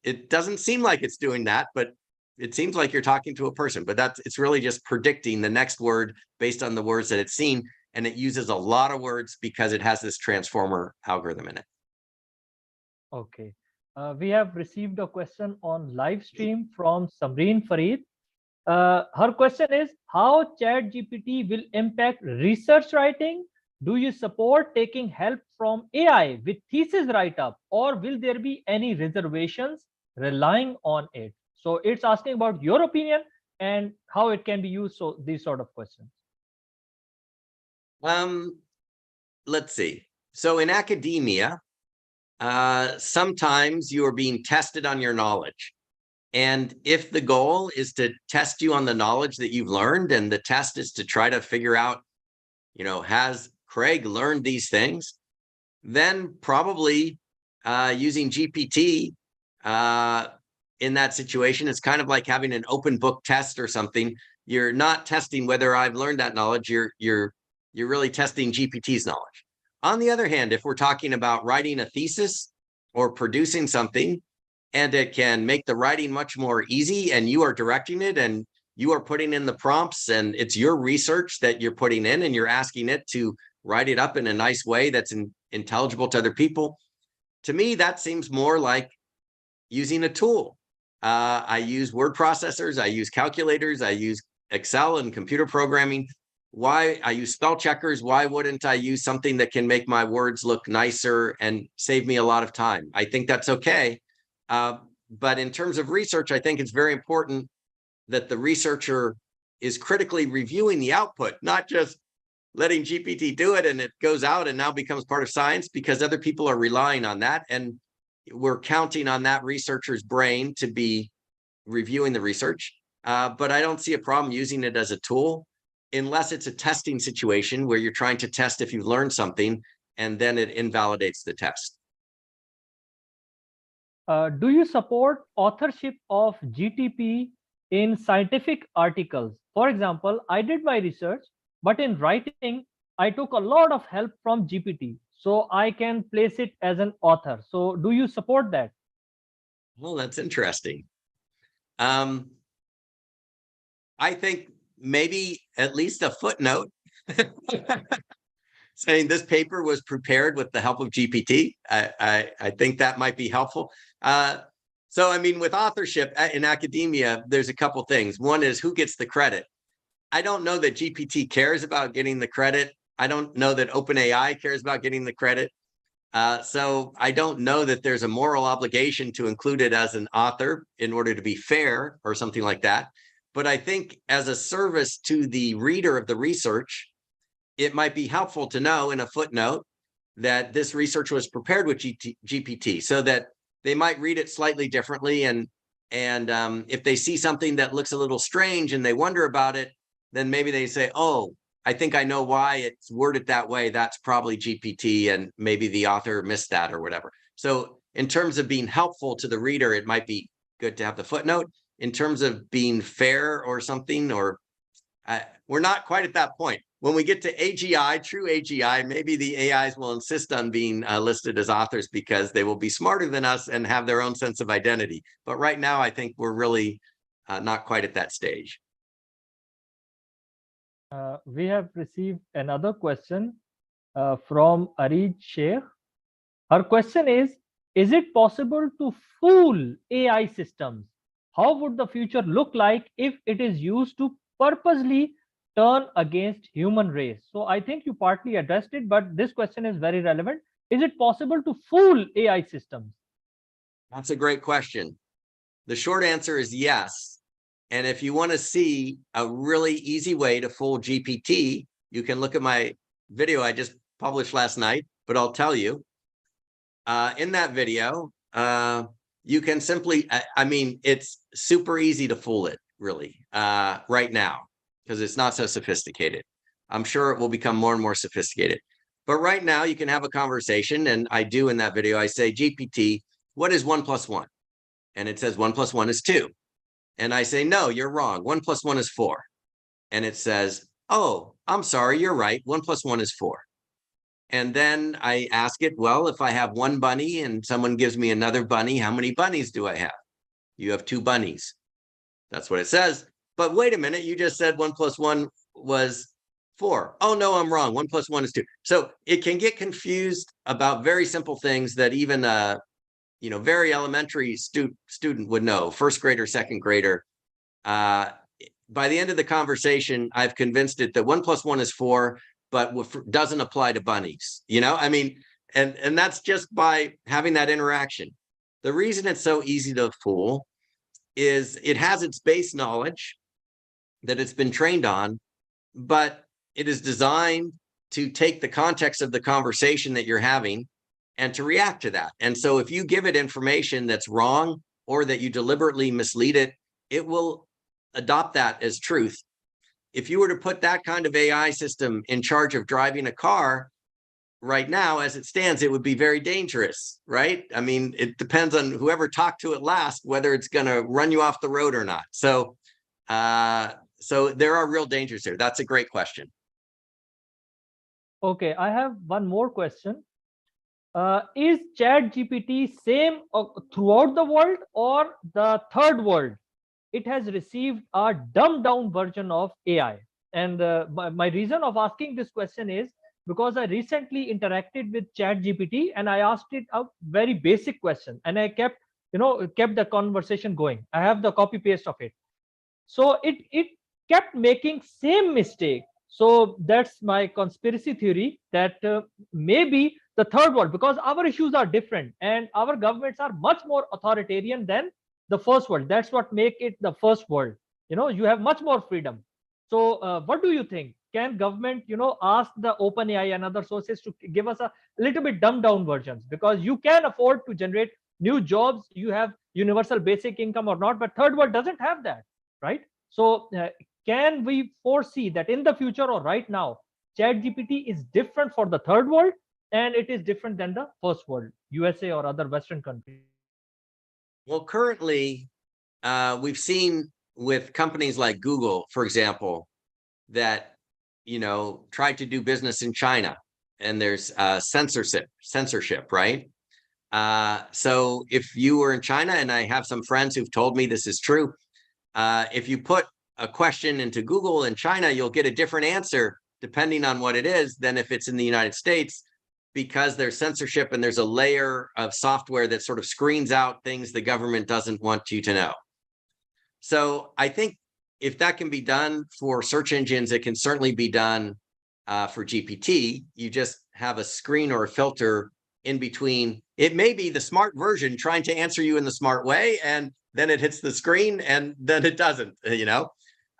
It doesn't seem like it's doing that, but it seems like you're talking to a person, but it's really just predicting the next word based on the words that it's seen. And it uses a lot of words because it has this transformer algorithm in it. Okay. We have received a question on live stream from Samreen Farid. Her question is, how ChatGPT will impact research writing? Do you support taking help from AI with thesis write-up, or will there be any reservations relying on it? So it's asking about your opinion and how it can be used. So these sort of questions. Let's see. So in academia, sometimes you are being tested on your knowledge. And if the goal is to test you on the knowledge that you've learned, and the test is to try to figure out, has Craig learned these things, then probably using GPT in that situation, it's kind of like having an open book test or something. You're not testing whether I've learned that knowledge. You're really testing GPT's knowledge. On the other hand, if we're talking about writing a thesis or producing something, and it can make the writing much more easy, and you are directing it and you are putting in the prompts, and it's your research that you're putting in, and you're asking it to write it up in a nice way that's intelligible to other people. To me, that seems more like using a tool. I use word processors, I use calculators, I use Excel and computer programming. Why I use spell checkers? Why wouldn't I use something that can make my words look nicer and save me a lot of time? I think that's okay. But in terms of research, I think it's very important that the researcher is critically reviewing the output, not just letting GPT do it and it goes out and now becomes part of science, because other people are relying on that. And we're counting on that researcher's brain to be reviewing the research. But I don't see a problem using it as a tool, unless it's a testing situation where you're trying to test if you've learned something and then it invalidates the test. Do you support authorship of GTP in scientific articles? For example, I did my research, but in writing, I took a lot of help from GPT, so I can place it as an author. So do you support that? Well, that's interesting. I think maybe at least a footnote saying this paper was prepared with the help of GPT. I think that might be helpful. So, I mean, with authorship in academia, there's a couple things. One is who gets the credit. I don't know that GPT cares about getting the credit. I don't know that OpenAI cares about getting the credit. So I don't know that there's a moral obligation to include it as an author in order to be fair or something like that. But I think as a service to the reader of the research, it might be helpful to know in a footnote that this research was prepared with GPT so that they might read it slightly differently. And if they see something that looks a little strange and they wonder about it, then maybe they say, oh, I think I know why it's worded that way. That's probably GPT, and maybe the author missed that or whatever. So in terms of being helpful to the reader, it might be good to have the footnote. In terms of being fair or something, or we're not quite at that point. When we get to AGI, true AGI, maybe the AIs will insist on being listed as authors because they will be smarter than us and have their own sense of identity. But right now, I think we're really not quite at that stage. We have received another question from Arid Sheikh. Her question is it possible to fool AI systems? How would the future look like if it is used to purposely turn against human race? So I think you partly addressed it, but this question is very relevant. Is it possible to fool AI systems? That's a great question. The short answer is yes. And if you want to see a really easy way to fool GPT, you can look at my video I just published last night, but I'll tell you, in that video, you can simply, I mean, it's super easy to fool it, really, right now, because it's not so sophisticated. I'm sure it will become more and more sophisticated. But right now, you can have a conversation, and I do in that video. I say, GPT, what is 1 + 1? And it says 1 + 1 is 2. And I say, no, you're wrong. 1 + 1 is 4. And it says, oh, I'm sorry, you're right. 1 + 1 is 4. And then I ask it, well, if I have one bunny and someone gives me another bunny, how many bunnies do I have? You have 2 bunnies. That's what it says. But wait a minute, you just said 1 + 1 was 4. Oh, no, I'm wrong. 1 + 1 is 2. So it can get confused about very simple things that even a very elementary student would know, first grader, second grader. By the end of the conversation, I've convinced it that 1 + 1 is 4, but doesn't apply to bunnies. I mean, and that's just by having that interaction. The reason it's so easy to fool is it has its base knowledge that it's been trained on, but it is designed to take the context of the conversation that you're having and to react to that. And so if you give it information that's wrong or that you deliberately mislead it, it will adopt that as truth. If you were to put that kind of AI system in charge of driving a car right now, as it stands, it would be very dangerous, right? I mean, it depends on whoever talked to it last, whether it's going to run you off the road or not. So, so there are real dangers here. That's a great question. Okay, I have one more question. Is ChatGPT same throughout the world, or the third world, it has received a dumbed down version of AI? And my reason of asking this question is because I recently interacted with ChatGPT and I asked it a very basic question, and I kept the conversation going. I have the copy paste of it. So it kept making same mistake. So that's my conspiracy theory that maybe the third world, because our issues are different and our governments are much more authoritarian than the first world. That's what make it the first world. You have much more freedom. So what do you think? Can government ask the OpenAI and other sources to give us a little bit dumbed down versions, because you can afford to generate new jobs, you have universal basic income or not, but third world doesn't have that, right? So can we foresee that in the future or right now, ChatGPT is different for the third world and it is different than the first world, USA or other Western countries? Well, currently, we've seen with companies like Google, for example, that try to do business in China, and there's censorship, right? So if you were in China, and I have some friends who've told me this is true, if you put a question into Google in China, you'll get a different answer depending on what it is than if it's in the United States, because there's censorship and there's a layer of software that sort of screens out things the government doesn't want you to know. So I think if that can be done for search engines, it can certainly be done for GPT. You just have a screen or a filter in between. It may be the smart version trying to answer you in the smart way, and then it hits the screen and then it doesn't, you know.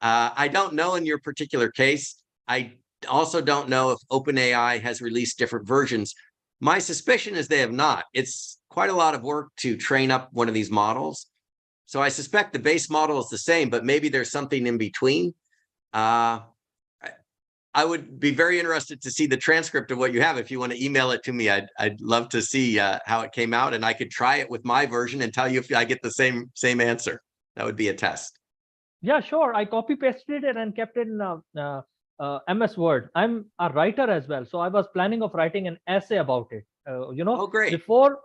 I don't know in your particular case. I also don't know if OpenAI has released different versions. My suspicion is they have not. It's quite a lot of work to train up one of these models. So I suspect the base model is the same, but maybe there's something in between. I would be very interested to see the transcript of what you have. If you want to email it to me, I'd love to see how it came out, and I could try it with my version and tell you if I get the same answer. That would be a test. Yeah, sure. I copy pasted it and kept it in MS Word. I'm a writer as well, so I was planning of writing an essay about it. Oh, great. Before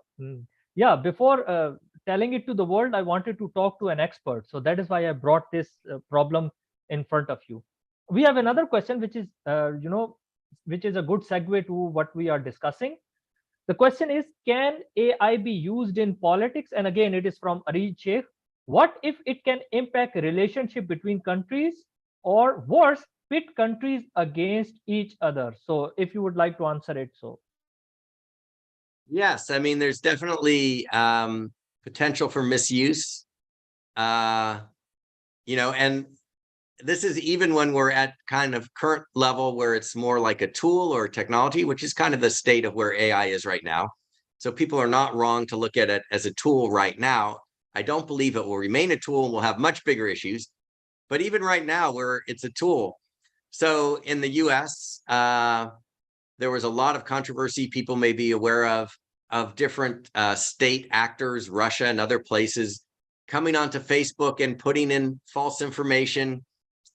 telling it to the world, I wanted to talk to an expert. So that is why I brought this problem in front of you. We have another question, which is which is a good segue to what we are discussing. The question is, can AI be used in politics? And again, it is from Ari Sheikh. What if it can impact relationship between countries, or worse, pit countries against each other? So if you would like to answer it, so. Yes, I mean, there's definitely potential for misuse, and this is even when we're at kind of current level where it's more like a tool or technology, which is kind of the state of where AI is right now. So people are not wrong to look at it as a tool right now. I don't believe it will remain a tool and we'll have much bigger issues. But even right now, where it's a tool. So in the US, there was a lot of controversy people may be aware of different state actors, Russia and other places, coming onto Facebook and putting in false information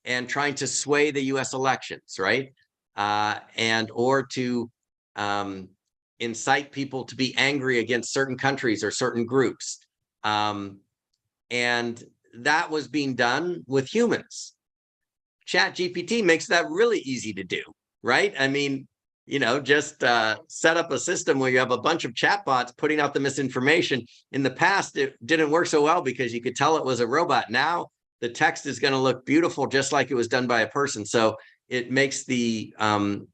and trying to sway the US elections, right? Or to incite people to be angry against certain countries or certain groups. And that was being done with humans. ChatGPT makes that really easy to do, right? I mean, just set up a system where you have a bunch of chatbots putting out the misinformation. In the past, it didn't work so well because you could tell it was a robot. Now, the text is going to look beautiful, just like it was done by a person. So it makes the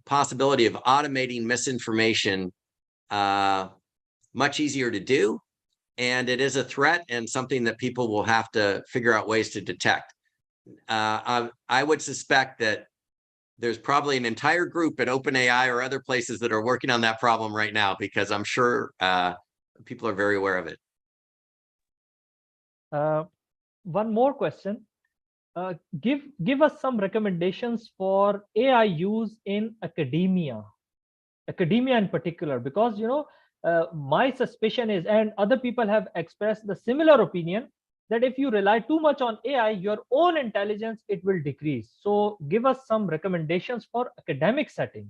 possibility of automating misinformation much easier to do. And it is a threat and something that people will have to figure out ways to detect. I would suspect that there's probably an entire group at OpenAI or other places that are working on that problem right now, because I'm sure people are very aware of it. One more question. Give us some recommendations for AI use in academia in particular, because my suspicion is, and other people have expressed the similar opinion, that if you rely too much on AI, your own intelligence, it will decrease. So give us some recommendations for academic setting.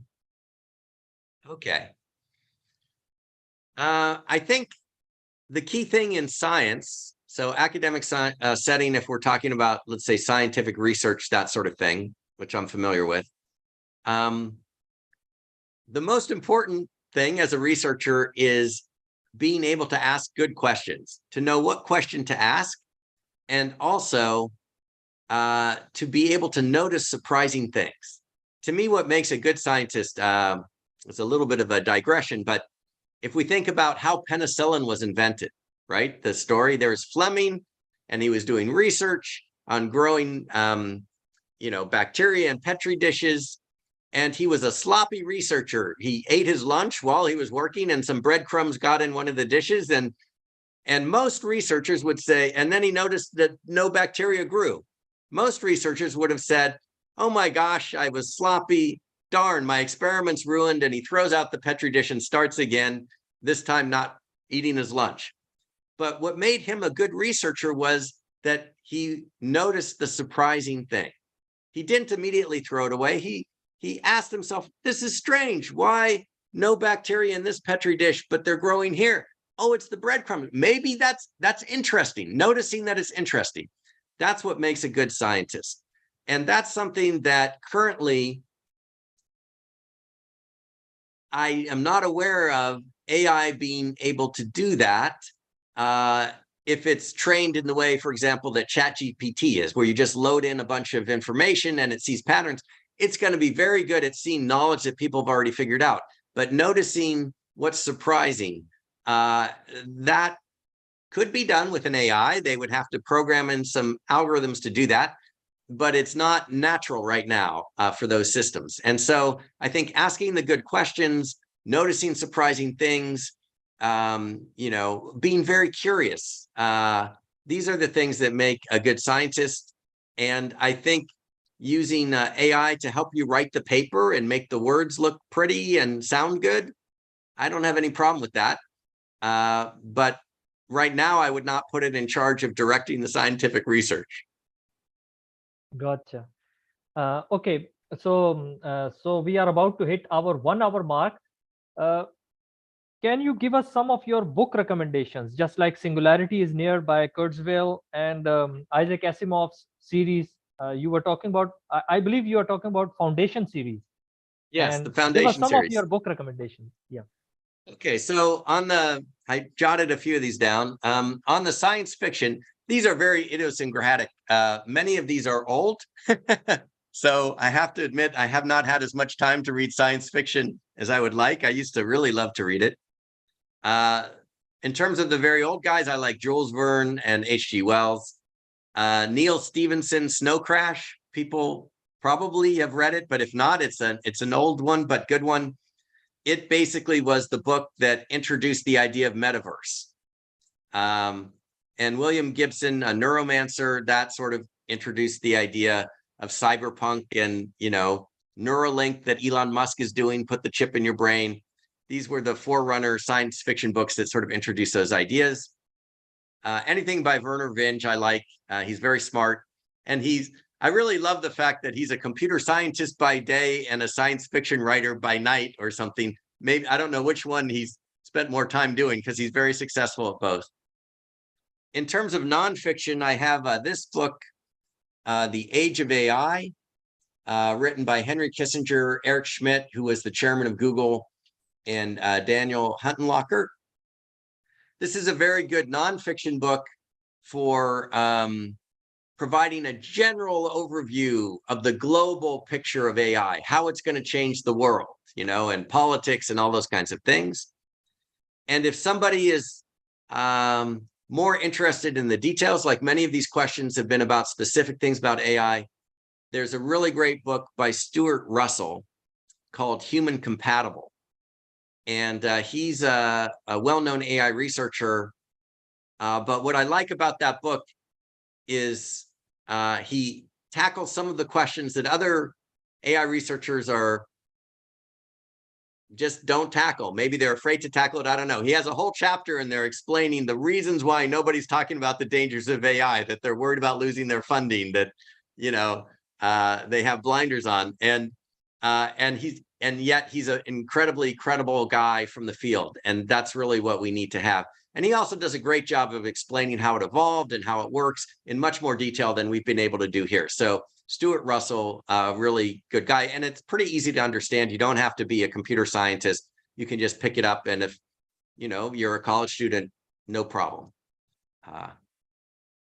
Okay. I think the key thing in science, so academic setting, if we're talking about, let's say, scientific research, that sort of thing, which I'm familiar with, the most important thing as a researcher is being able to ask good questions, to know what question to ask, and also to be able to notice surprising things. To me, what makes a good scientist, it's a little bit of a digression, but if we think about how penicillin was invented, right? The story, there's Fleming, and he was doing research on growing, bacteria in Petri dishes. And he was a sloppy researcher. He ate his lunch while he was working, and some breadcrumbs got in one of the dishes. And most researchers would say, and then he noticed that no bacteria grew. Most researchers would have said, oh my gosh, I was sloppy. Darn, my experiment's ruined. And he throws out the Petri dish and starts again, this time not eating his lunch. But what made him a good researcher was that he noticed the surprising thing. He didn't immediately throw it away. He asked himself, this is strange. Why no bacteria in this Petri dish, but they're growing here? oh, it's the breadcrumb. Maybe that's interesting. Noticing that it's interesting. That's what makes a good scientist. And that's something that currently I am not aware of AI being able to do that. If it's trained in the way, for example, that ChatGPT is, where you just load in a bunch of information and it sees patterns, it's going to be very good at seeing knowledge that people have already figured out. But noticing what's surprising, that could be done with an AI. They would have to program in some algorithms to do that, but it's not natural right now for those systems. And so I think asking the good questions, noticing surprising things, being very curious. These are the things that make a good scientist. And I think using AI to help you write the paper and make the words look pretty and sound good, I don't have any problem with that. But right now, I would not put it in charge of directing the scientific research. Gotcha. Okay, so we are about to hit our 1 hour mark. Can you give us some of your book recommendations, just like Singularity is near by Kurzweil and Isaac Asimov's series you were talking about? I believe you are talking about Foundation series. Yes, And the Foundation give us some series. of your book recommendations. Yeah. Okay, so I jotted a few of these down. On the science fiction, these are very idiosyncratic. Many of these are old. So I have to admit, I have not had as much time to read science fiction as I would like. I used to really love to read it. In terms of the very old guys, I like Jules Verne and H.G. Wells. Neal Stephenson, Snow Crash. People probably have read it, but if not, it's an old one, but good one. It basically was the book that introduced the idea of metaverse. And William Gibson, a neuromancer, that sort of introduced the idea of cyberpunk and, Neuralink that Elon Musk is doing, put the chip in your brain. These were the forerunner science fiction books that sort of introduced those ideas. Anything by Vernor Vinge, I like. He's very smart. And I really love the fact that he's a computer scientist by day and a science fiction writer by night or something. Maybe, I don't know which one he's spent more time doing because he's very successful at both. In terms of nonfiction, I have this book, The Age of AI, written by Henry Kissinger, Eric Schmidt, who was the chairman of Google, and Daniel Huttenlocher. This is a very good nonfiction book for providing a general overview of the global picture of AI, how it's going to change the world, and politics and all those kinds of things. And if somebody is more interested in the details, like many of these questions have been about specific things about AI, there's a really great book by Stuart Russell called Human Compatible. And he's a well-known AI researcher. But what I like about that book is he tackles some of the questions that other AI researchers just don't tackle. Maybe they're afraid to tackle it. I don't know. He has a whole chapter in there explaining the reasons why nobody's talking about the dangers of AI, that they're worried about losing their funding, that, they have blinders on. And yet he's an incredibly credible guy from the field. And that's really what we need to have. And he also does a great job of explaining how it evolved and how it works in much more detail than we've been able to do here. So Stuart Russell, really good guy. And it's pretty easy to understand. You don't have to be a computer scientist. You can just pick it up. And if, you're a college student, no problem.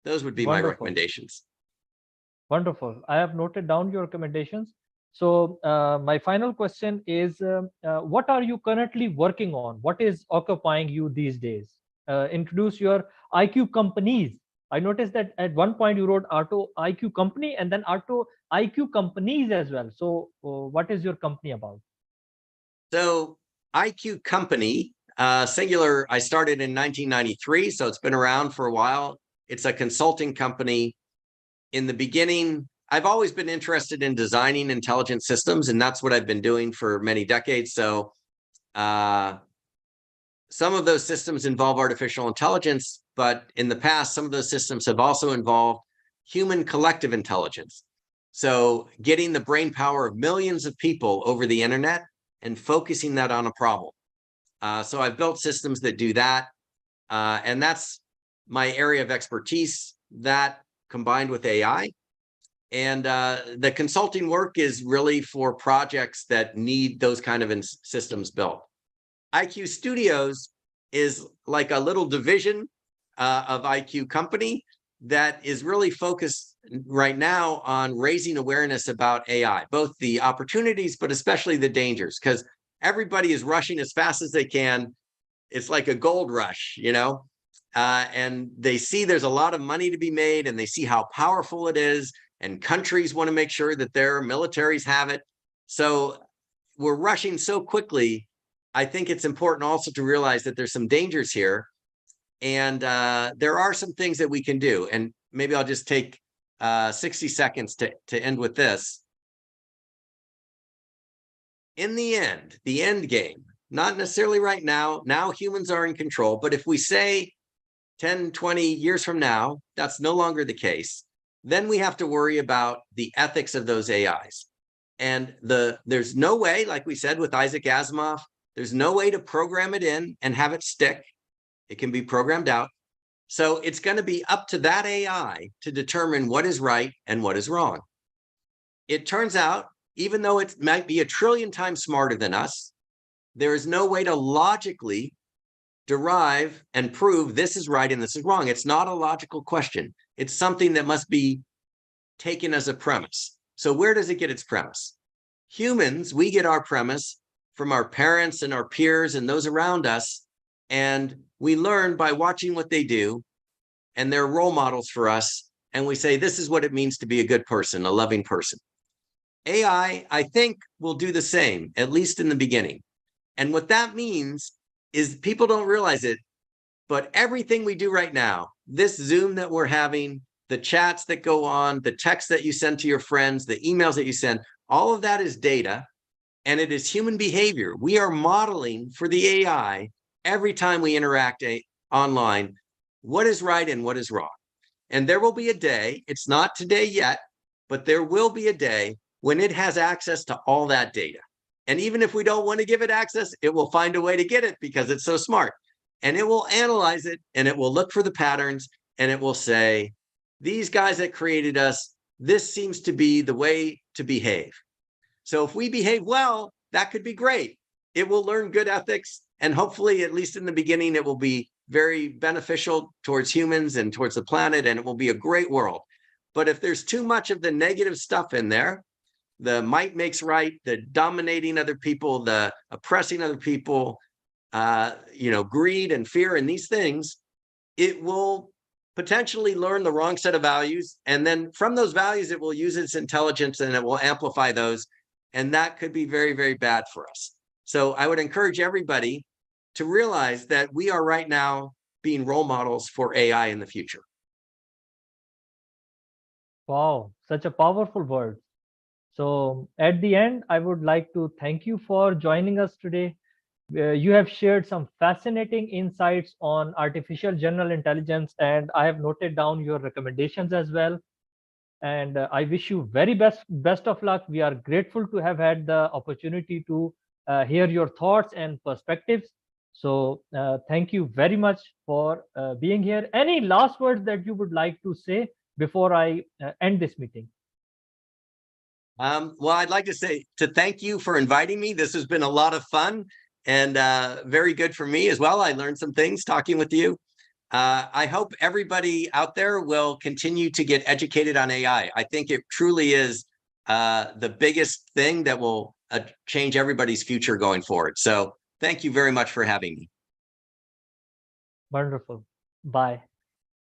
Those would be my recommendations. Wonderful. I have noted down your recommendations. So my final question is, what are you currently working on? What is occupying you these days? Introduce your IQ companies. I noticed that at one point you wrote Arto IQ company and then Arto IQ companies as well. So what is your company about? So IQ company, singular, I started in 1993. So it's been around for a while. It's a consulting company. In the beginning, I've always been interested in designing intelligent systems, and that's what I've been doing for many decades. So some of those systems involve artificial intelligence, but in the past, some of those systems have also involved human collective intelligence. So getting the brain power of millions of people over the internet and focusing that on a problem. So I've built systems that do that. And that's my area of expertise, that combined with AI. And the consulting work is really for projects that need those kind of systems built. IQ Studios is like a little division of IQ company that is really focused right now on raising awareness about AI, both the opportunities, but especially the dangers, because everybody is rushing as fast as they can. It's like a gold rush, you know, and they see there's a lot of money to be made, and they see how powerful it is, and countries want to make sure that their militaries have it. So we're rushing so quickly. I think it's important also to realize that there's some dangers here, and there are some things that we can do. And maybe I'll just take 60 seconds to end with this. In the end game, not necessarily right now. Now humans are in control, but if we say 10, 20 years from now, that's no longer the case, then we have to worry about the ethics of those AIs. And there's no way, like we said with Isaac Asimov, there's no way to program it in and have it stick. It can be programmed out. So it's going to be up to that AI to determine what is right and what is wrong. It turns out, even though it might be 1 trillion times smarter than us, there is no way to logically derive and prove this is right and this is wrong. It's not a logical question. It's something that must be taken as a premise. So where does it get its premise? Humans, we get our premise from our parents and our peers and those around us, and we learn by watching what they do, and they're role models for us, and we say, this is what it means to be a good person, a loving person. AI, I think, will do the same, at least in the beginning. And what that means is people don't realize it, but everything we do right now, this Zoom that we're having, the chats that go on, the texts that you send to your friends, the emails that you send, all of that is data, and it is human behavior. We are modeling for the AI every time we interact online, what is right and what is wrong. And there will be a day, it's not today yet, but there will be a day when it has access to all that data. And even if we don't want to give it access, it will find a way to get it because it's so smart. And it will analyze it, and it will look for the patterns, and it will say, these guys that created us, this seems to be the way to behave. So if we behave well, that could be great. It will learn good ethics, and hopefully, at least in the beginning, it will be very beneficial towards humans and towards the planet, and it will be a great world. But if there's too much of the negative stuff in there, the might makes right, the dominating other people, the oppressing other people, greed and fear and these things, it will potentially learn the wrong set of values. And then from those values, it will use its intelligence and it will amplify those. And that could be very, very bad for us. So I would encourage everybody to realize that we are right now being role models for AI in the future. Wow, such a powerful word. So at the end, I would like to thank you for joining us today. You have shared some fascinating insights on artificial general intelligence, and I have noted down your recommendations as well. And I wish you very best of luck. We are grateful to have had the opportunity to hear your thoughts and perspectives. So thank you very much for being here. Any last words that you would like to say before I end this meeting? Well, I'd like to thank you for inviting me. This has been a lot of fun and very good for me as well. I learned some things talking with you. I hope everybody out there will continue to get educated on AI. I think it truly is the biggest thing that will change everybody's future going forward. So thank you very much for having me. Wonderful. Bye.